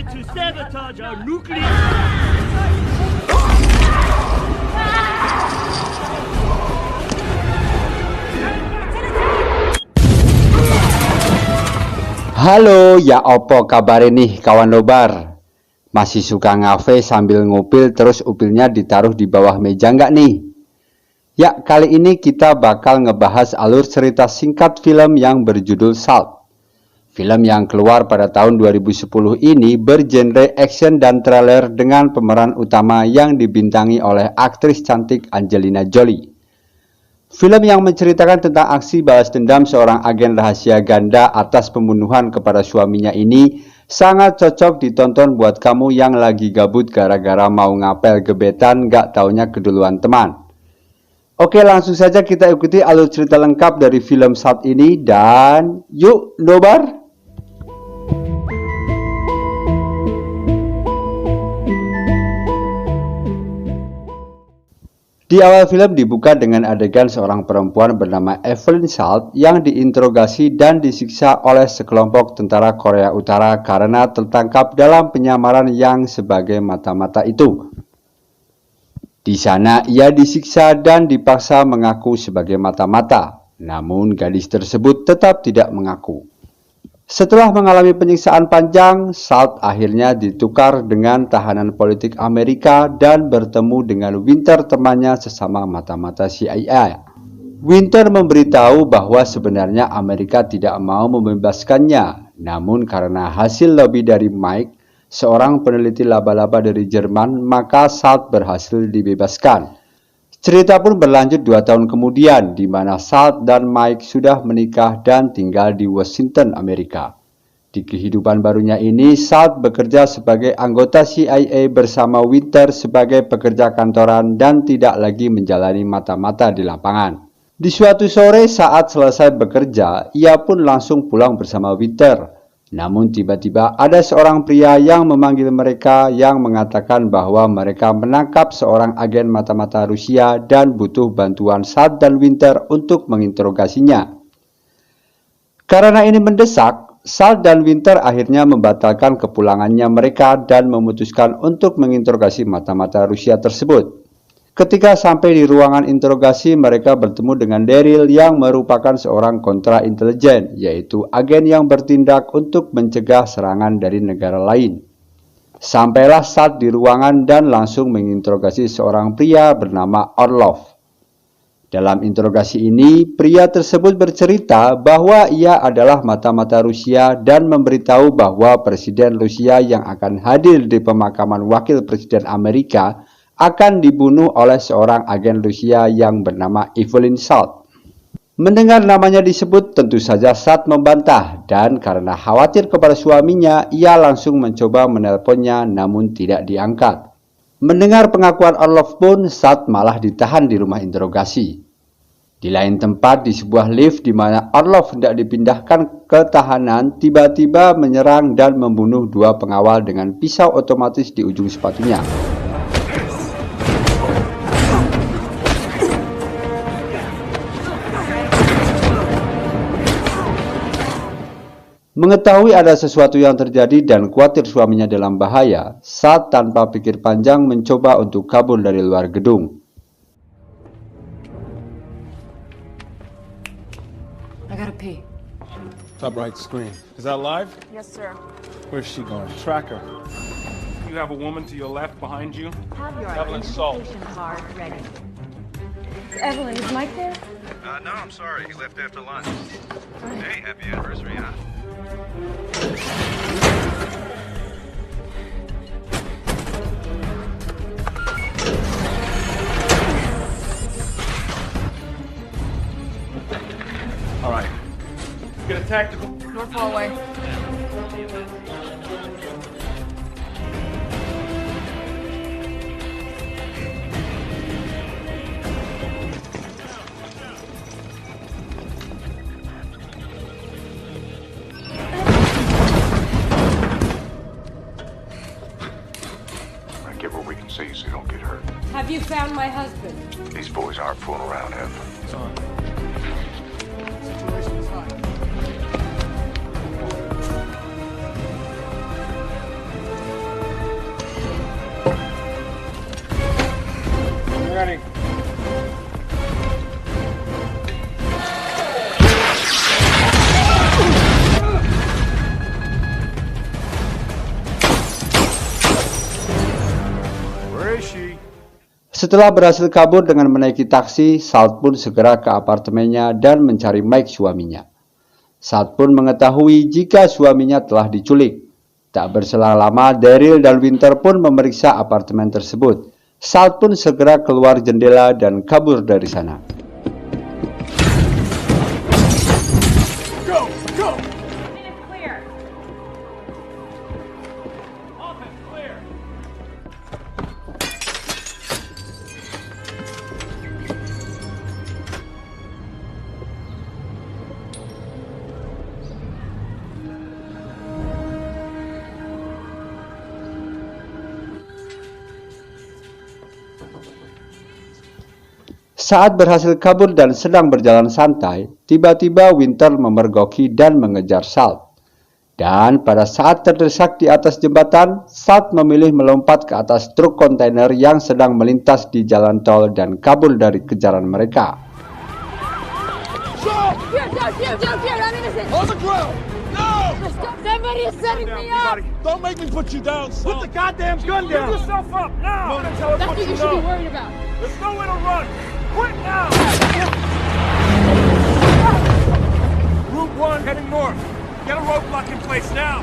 to sabotage our nuclear... Halo, ya opo kabar nih kawan nobar? Masih suka ngafe sambil ngupil terus upilnya ditaruh di bawah meja nggak nih? Ya, kali ini kita bakal ngebahas alur cerita singkat film yang berjudul Salt. Film yang keluar pada tahun 2010 ini bergenre action dan thriller dengan pemeran utama yang dibintangi oleh aktris cantik Angelina Jolie. Film yang menceritakan tentang aksi balas dendam seorang agen rahasia ganda atas pembunuhan kepada suaminya ini sangat cocok ditonton buat kamu yang lagi gabut gara-gara mau ngapel gebetan gak taunya keduluan teman. Oke, langsung saja kita ikuti alur cerita lengkap dari film Salt ini dan yuk nobar! Di awal film dibuka dengan adegan seorang perempuan bernama Evelyn Salt yang diinterogasi dan disiksa oleh sekelompok tentara Korea Utara karena tertangkap dalam penyamaran yang sebagai mata-mata itu. Di sana ia disiksa dan dipaksa mengaku sebagai mata-mata, namun gadis tersebut tetap tidak mengaku. Setelah mengalami penyiksaan panjang, Salt akhirnya ditukar dengan tahanan politik Amerika dan bertemu dengan Winter, temannya sesama mata-mata CIA. Winter memberitahu bahwa sebenarnya Amerika tidak mau membebaskannya, namun karena hasil lobby dari Mike, seorang peneliti laba-laba dari Jerman, maka Salt berhasil dibebaskan. Cerita pun berlanjut 2 tahun kemudian, di mana Salt dan Mike sudah menikah dan tinggal di Washington, Amerika. Di kehidupan barunya ini, Salt bekerja sebagai anggota CIA bersama Winter sebagai pekerja kantoran dan tidak lagi menjalani mata-mata di lapangan. Di suatu sore saat selesai bekerja, ia pun langsung pulang bersama Winter. Namun tiba-tiba ada seorang pria yang memanggil mereka yang mengatakan bahwa mereka menangkap seorang agen mata-mata Rusia dan butuh bantuan Salt dan Winter untuk menginterogasinya. Karena ini mendesak, Salt dan Winter akhirnya membatalkan kepulangannya mereka dan memutuskan untuk menginterogasi mata-mata Rusia tersebut. Ketika sampai di ruangan interogasi, mereka bertemu dengan Daryl yang merupakan seorang kontra intelijen, yaitu agen yang bertindak untuk mencegah serangan dari negara lain. Sampailah Salt di ruangan dan langsung menginterogasi seorang pria bernama Orlov. Dalam interogasi ini, pria tersebut bercerita bahwa ia adalah mata-mata Rusia dan memberitahu bahwa Presiden Rusia yang akan hadir di pemakaman Wakil Presiden Amerika akan dibunuh oleh seorang agen Rusia yang bernama Evelyn Salt. Mendengar namanya disebut, tentu saja Salt membantah dan karena khawatir kepada suaminya, ia langsung mencoba menelponnya namun tidak diangkat. Mendengar pengakuan Orlov pun, Salt malah ditahan di rumah interogasi. Di lain tempat, di sebuah lift di mana Orlov hendak dipindahkan ke tahanan, tiba-tiba menyerang dan membunuh 2 pengawal dengan pisau otomatis di ujung sepatunya. Mengetahui ada sesuatu yang terjadi dan khawatir suaminya dalam bahaya, Salt tanpa pikir panjang mencoba untuk kabur dari luar gedung. I gotta pee. Top right screen. Is that live? Yes, sir. Where's she going? Track her. You have a woman to your left behind you. Have your Evelyn Salt. identification card ready. Evelyn, is Mike there? No, I'm sorry. He left after lunch. Hey, happy anniversary, huh? All right. Get a tactical. North hallway. Get where we can see so you don't get hurt. Have you found my husband? These boys aren't fooling around, Ev. Son. Situation's hot. Where is she? Setelah berhasil kabur dengan menaiki taksi, Salt pun segera ke apartemennya dan mencari Mike suaminya. Salt pun mengetahui jika suaminya telah diculik. Tak berselang lama, Daryl dan Winter pun memeriksa apartemen tersebut. Salt pun segera keluar jendela dan kabur dari sana. Go! Go! It's clear. Office clear. Saat berhasil kabur dan sedang berjalan santai, tiba-tiba Winter memergoki dan mengejar Salt. Dan pada saat terdesak di atas jembatan, Salt memilih melompat ke atas truk kontainer yang sedang melintas di jalan tol dan kabur dari kejaran mereka. Here, I'm innocent. On the ground! No! Somebody is setting me up. Don't make me put you down, son. Put the goddamn gun down! Give yourself up, now! Tell us That's what what you you should be know. worried about. There's nowhere to run! Quit now! Route 1 heading north. Get a roadblock in place now!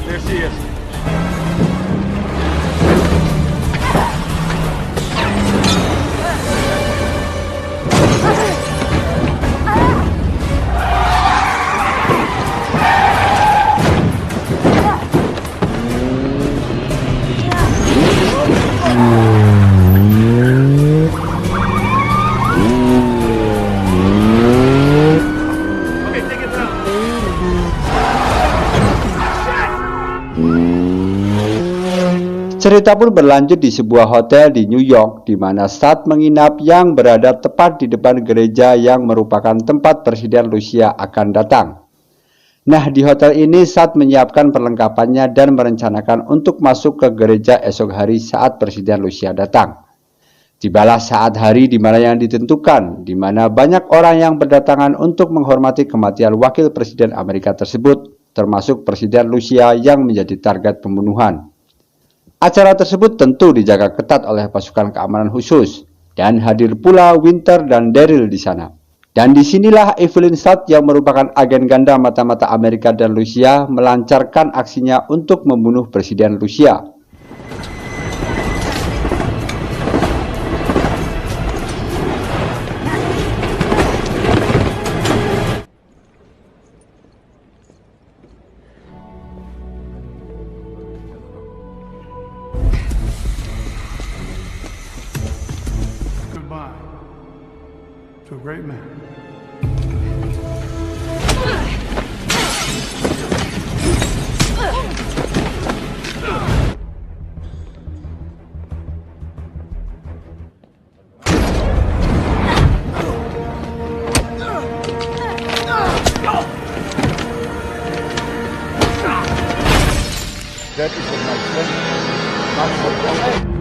There she is. Okay, take it down. Cerita pun berlanjut di sebuah hotel di New York, di mana Salt menginap yang berada tepat di depan gereja yang merupakan tempat Presiden Rusia akan datang. Nah, di hotel ini Salt menyiapkan perlengkapannya dan merencanakan untuk masuk ke gereja esok hari saat Presiden Rusia datang. Tibalah saat hari di mana yang ditentukan, di mana banyak orang yang berdatangan untuk menghormati kematian wakil Presiden Amerika tersebut, termasuk Presiden Rusia yang menjadi target pembunuhan. Acara tersebut tentu dijaga ketat oleh pasukan keamanan khusus, dan hadir pula Winter dan Daryl di sana. Dan disinilah Evelyn Salt yang merupakan agen ganda mata-mata Amerika dan Rusia melancarkan aksinya untuk membunuh Presiden Rusia. Goodbye to a great man. That is what my friend, not for long.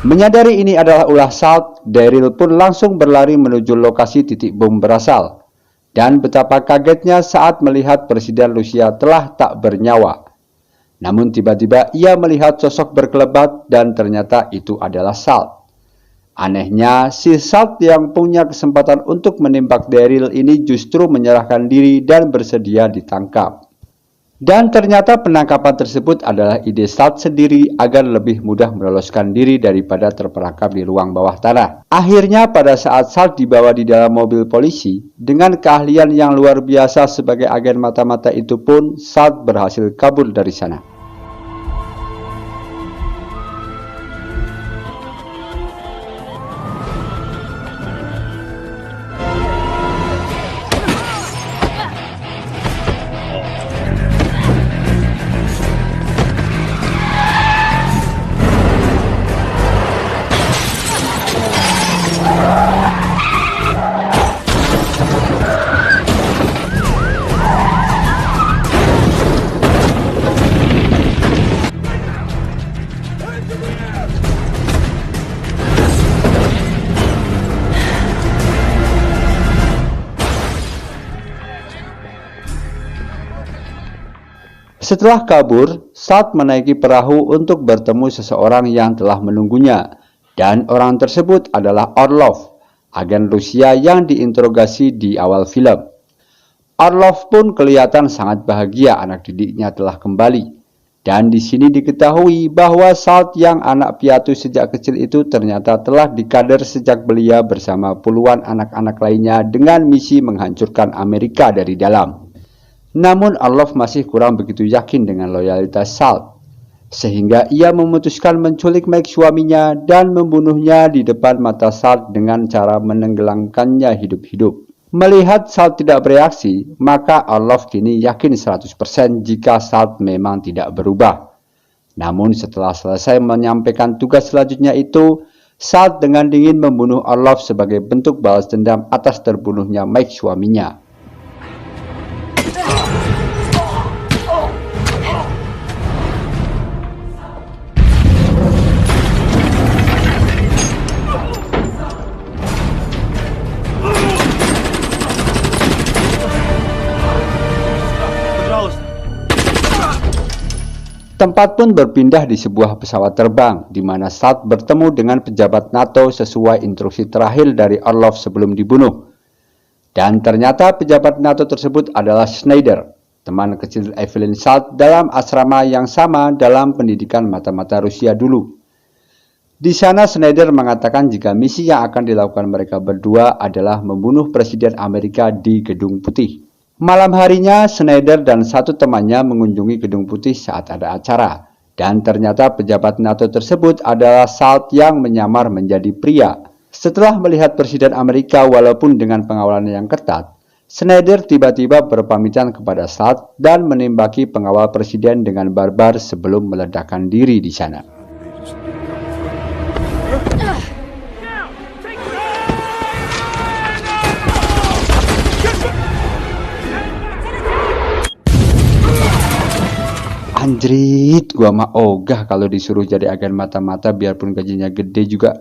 Menyadari ini adalah ulah Salt, Daryl pun langsung berlari menuju lokasi titik bom berasal. Dan betapa kagetnya saat melihat Presiden Rusia telah tak bernyawa. Namun tiba-tiba ia melihat sosok berkelebat dan ternyata itu adalah Salt. Anehnya, si Salt yang punya kesempatan untuk menembak Daryl ini justru menyerahkan diri dan bersedia ditangkap. Dan ternyata penangkapan tersebut adalah ide Salt sendiri agar lebih mudah meloloskan diri daripada terperangkap di ruang bawah tanah. Akhirnya pada saat Salt dibawa di dalam mobil polisi, dengan keahlian yang luar biasa sebagai agen mata-mata itu pun, Salt berhasil kabur dari sana. Setelah kabur, Salt menaiki perahu untuk bertemu seseorang yang telah menunggunya, dan orang tersebut adalah Orlov, agen Rusia yang diinterogasi di awal film. Orlov pun kelihatan sangat bahagia anak didiknya telah kembali, dan di sini diketahui bahwa Salt yang anak piatu sejak kecil itu ternyata telah dikader sejak belia bersama puluhan anak-anak lainnya dengan misi menghancurkan Amerika dari dalam. Namun Orlov masih kurang begitu yakin dengan loyalitas Salt, sehingga ia memutuskan menculik Mike suaminya dan membunuhnya di depan mata Salt dengan cara menenggelamkannya hidup-hidup. Melihat Salt tidak bereaksi, maka Orlov kini yakin 100% jika Salt memang tidak berubah. Namun setelah selesai menyampaikan tugas selanjutnya itu, Salt dengan dingin membunuh Orlov sebagai bentuk balas dendam atas terbunuhnya Mike suaminya. Tempat pun berpindah di sebuah pesawat terbang, di mana Salt bertemu dengan pejabat NATO sesuai instruksi terakhir dari Orlov sebelum dibunuh. Dan ternyata pejabat NATO tersebut adalah Schneider, teman kecil Evelyn Salt dalam asrama yang sama dalam pendidikan mata-mata Rusia dulu. Di sana Schneider mengatakan jika misi yang akan dilakukan mereka berdua adalah membunuh Presiden Amerika di Gedung Putih. Malam harinya, Schneider dan satu temannya mengunjungi Gedung Putih saat ada acara. Dan ternyata pejabat NATO tersebut adalah Salt yang menyamar menjadi pria. Setelah melihat Presiden Amerika walaupun dengan pengawalan yang ketat, Schneider tiba-tiba berpamitan kepada Salt dan menembaki pengawal Presiden dengan barbar sebelum meledakkan diri di sana. Anjrit, gua mah ogah kalau disuruh jadi agen mata-mata biarpun gajinya gede juga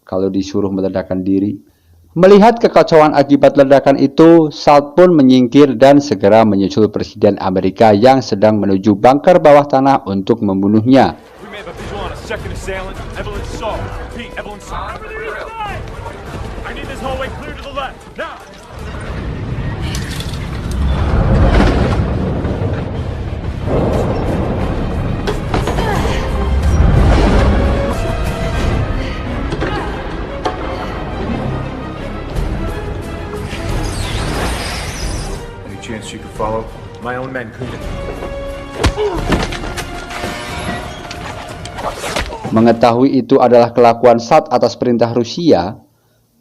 kalau disuruh meledakkan diri. Melihat kekacauan akibat ledakan itu, Salt pun menyingkir dan segera menyusul Presiden Amerika yang sedang menuju bunker bawah tanah untuk membunuhnya. Chance you could follow? My own men couldn't. Mengetahui itu adalah kelakuan Salt atas perintah Rusia,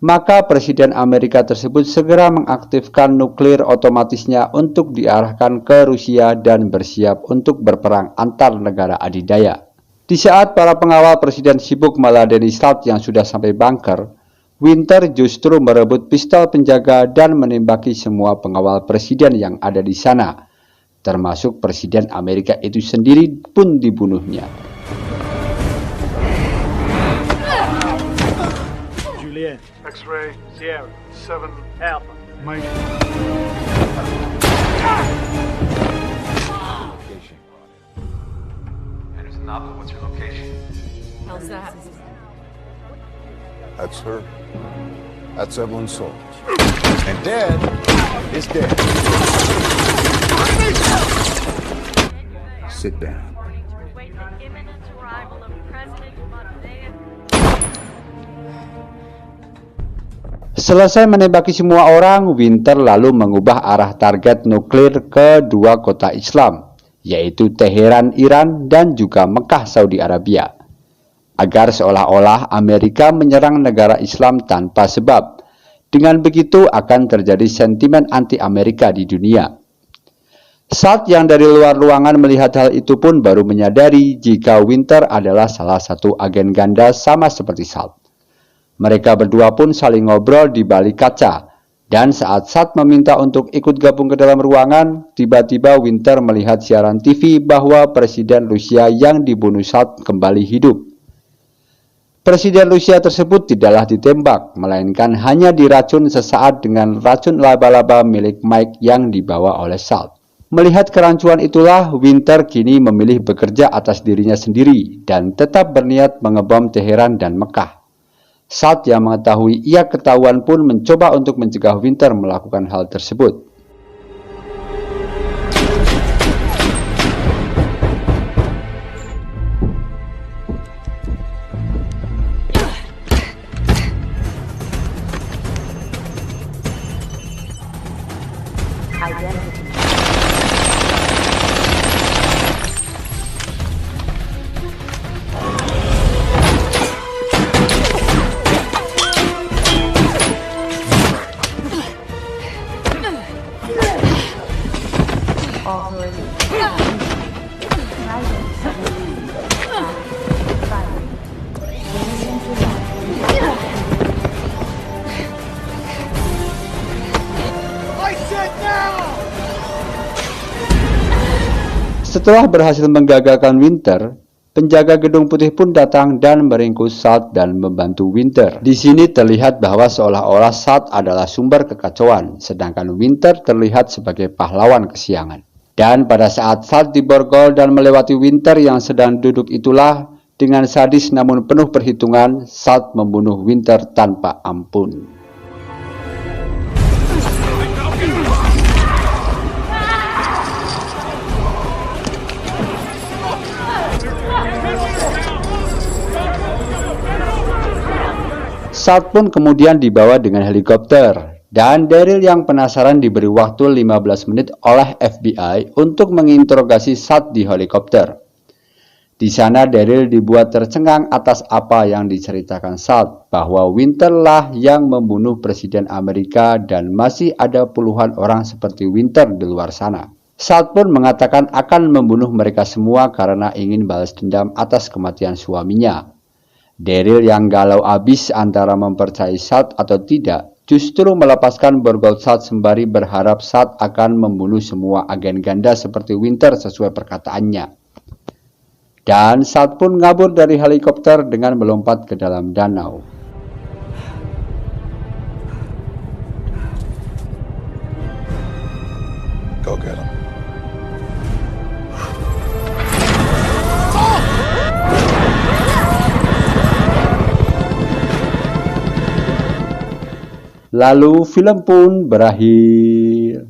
maka Presiden Amerika tersebut segera mengaktifkan nuklir otomatisnya untuk diarahkan ke Rusia dan bersiap untuk berperang antar negara adidaya. Di saat para pengawal Presiden sibuk meladeni Salt yang sudah sampai bunker, Winter justru merebut pistol penjaga dan menembaki semua pengawal presiden yang ada di sana, termasuk Presiden Amerika itu sendiri pun dibunuhnya. Juliet. X-ray, Sierra. 7, Alpha. Mike. Anderson Napa, what's your location? How's that? That's her. That's Evelyn Salt. And Dad is dead. Sit down. Selesai menembaki semua orang, Winter lalu mengubah arah target nuklir ke dua kota Islam, yaitu Teheran, Iran, dan juga Mekah, Saudi Arabia, agar seolah-olah Amerika menyerang negara Islam tanpa sebab. Dengan begitu akan terjadi sentimen anti-Amerika di dunia. Salt yang dari luar ruangan melihat hal itu pun baru menyadari jika Winter adalah salah satu agen ganda sama seperti Salt. Mereka berdua pun saling ngobrol di balik kaca, dan saat Salt meminta untuk ikut gabung ke dalam ruangan, tiba-tiba Winter melihat siaran TV bahwa Presiden Rusia yang dibunuh Salt kembali hidup. Presiden Rusia tersebut tidaklah ditembak, melainkan hanya diracun sesaat dengan racun laba-laba milik Mike yang dibawa oleh Salt. Melihat kerancuan itulah, Winter kini memilih bekerja atas dirinya sendiri dan tetap berniat mengebom Teheran dan Mekah. Saat yang mengetahui ia ketahuan pun mencoba untuk mencegah Winter melakukan hal tersebut. Setelah berhasil menggagalkan Winter, penjaga Gedung Putih pun datang dan meringkus Salt dan membantu Winter. Di sini terlihat bahwa seolah-olah Salt adalah sumber kekacauan, sedangkan Winter terlihat sebagai pahlawan kesiangan. Dan pada saat Salt diborgol dan melewati Winter yang sedang duduk itulah, dengan sadis namun penuh perhitungan, Salt membunuh Winter tanpa ampun. Salt pun kemudian dibawa dengan helikopter, dan Daryl yang penasaran diberi waktu 15 menit oleh FBI untuk menginterogasi Salt di helikopter. Di sana Daryl dibuat tercengang atas apa yang diceritakan Salt, bahwa Winter lah yang membunuh Presiden Amerika dan masih ada puluhan orang seperti Winter di luar sana. Salt pun mengatakan akan membunuh mereka semua karena ingin balas dendam atas kematian suaminya. Daryl yang galau abis antara mempercayai Salt atau tidak, justru melepaskan borgol Salt sembari berharap Salt akan membunuh semua agen ganda seperti Winter sesuai perkataannya. Dan Salt pun ngabur dari helikopter dengan melompat ke dalam danau. Go get him. Lalu film pun berakhir.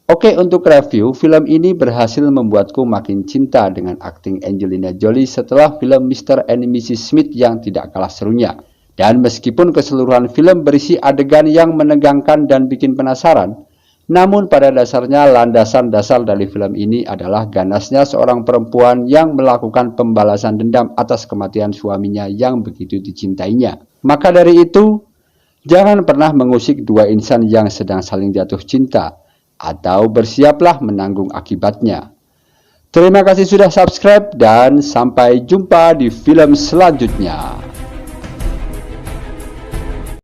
Oke, untuk review, film ini berhasil membuatku makin cinta dengan akting Angelina Jolie setelah film Mr. and Mrs. Smith yang tidak kalah serunya. Dan meskipun keseluruhan film berisi adegan yang menegangkan dan bikin penasaran, namun pada dasarnya landasan dasar dari film ini adalah ganasnya seorang perempuan yang melakukan pembalasan dendam atas kematian suaminya yang begitu dicintainya. Maka dari itu, jangan pernah mengusik dua insan yang sedang saling jatuh cinta, atau bersiaplah menanggung akibatnya. Terima kasih sudah subscribe dan sampai jumpa di film selanjutnya.